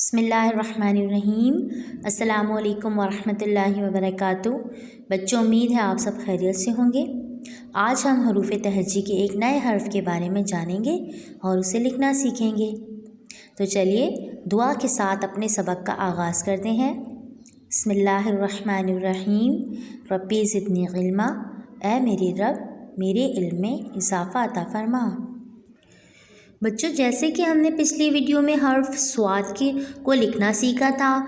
بسم اللہ الرحمن الرحیم۔ السلام علیکم ورحمۃ اللہ وبرکاتہ۔ بچوں، امید ہے آپ سب خیریت سے ہوں گے۔ آج ہم حروف تہجی کے ایک نئے حرف کے بارے میں جانیں گے اور اسے لکھنا سیکھیں گے۔ تو چلیے دعا کے ساتھ اپنے سبق کا آغاز کرتے ہیں۔ بسم اللہ الرحمن الرحیم۔ ربی زدنی علما، اے میرے رب میرے علم میں اضافہ عطا فرما۔ بچوں، جیسے کہ ہم نے پچھلی ویڈیو میں حرف صاد کو لکھنا سیکھا تھا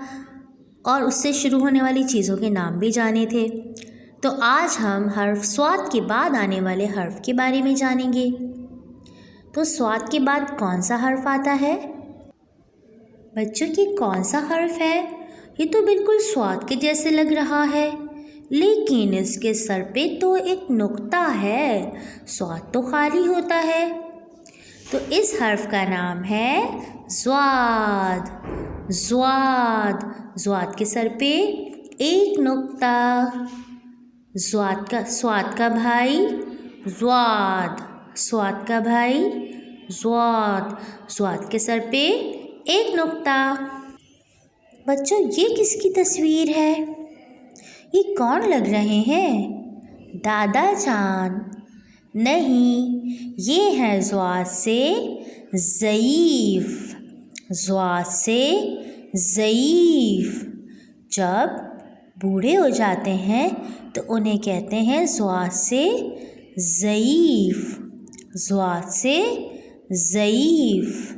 اور اس سے شروع ہونے والی چیزوں کے نام بھی جانے تھے، تو آج ہم حرف صاد کے بعد آنے والے حرف کے بارے میں جانیں گے۔ تو صاد کے بعد کون سا حرف آتا ہے؟ بچوں، یہ کون سا حرف ہے؟ یہ تو بالکل صاد کے جیسے لگ رہا ہے، لیکن اس کے سر پہ تو ایک نقطہ ہے۔ صاد تو خالی ہوتا ہے، تو اس حرف کا نام ہے ضاد۔ ضاد کے سر پہ ایک نقطہ۔ صاد کا بھائی ضاد، صاد کا بھائی ضاد، ضاد کے سر پہ ایک نقطہ۔ بچوں، یہ کس کی تصویر ہے؟ یہ کون لگ رہے ہیں؟ دادا جان؟ نہیں، یہ ہے ضاد سے ضعیف۔ ضاد سے ضعیف۔ جب بوڑھے ہو جاتے ہیں تو انہیں کہتے ہیں ضاد سے ضعیف۔ ضاد سے ضعیف۔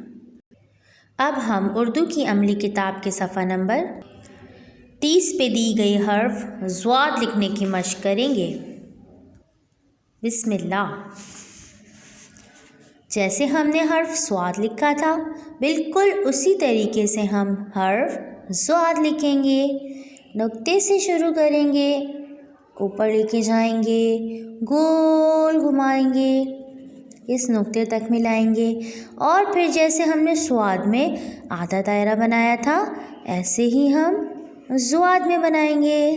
اب ہم اردو کی عملی کتاب کے صفحہ نمبر 30 پہ دی گئی حرف ضاد لکھنے کی مشق کریں گے۔ بسم اللہ۔ جیسے ہم نے حرف صاد لکھا تھا، بالکل اسی طریقے سے ہم حرف ضاد لکھیں گے۔ نقطے سے شروع کریں گے، اوپر لے کے جائیں گے، گول گھمائیں گے، اس نقطے تک ملائیں گے، اور پھر جیسے ہم نے صاد میں آدھا دائرہ بنایا تھا، ایسے ہی ہم ضاد میں بنائیں گے۔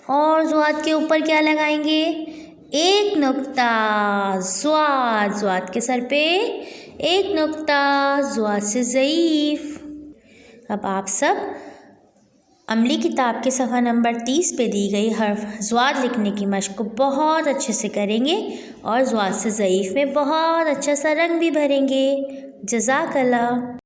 اور ضاد کے اوپر کیا لگائیں گے؟ ایک نقطہ۔ ضاد کے سر پہ ایک نقطہ۔ ضاد سے ضعیف۔ اب آپ سب عملی کتاب کے صفحہ نمبر 30 پہ دی گئی حرف ضاد لکھنے کی مشق کو بہت اچھے سے کریں گے اور ضاد سے ضعیف میں بہت اچھا سا رنگ بھی بھریں گے۔ جزاک اللہ۔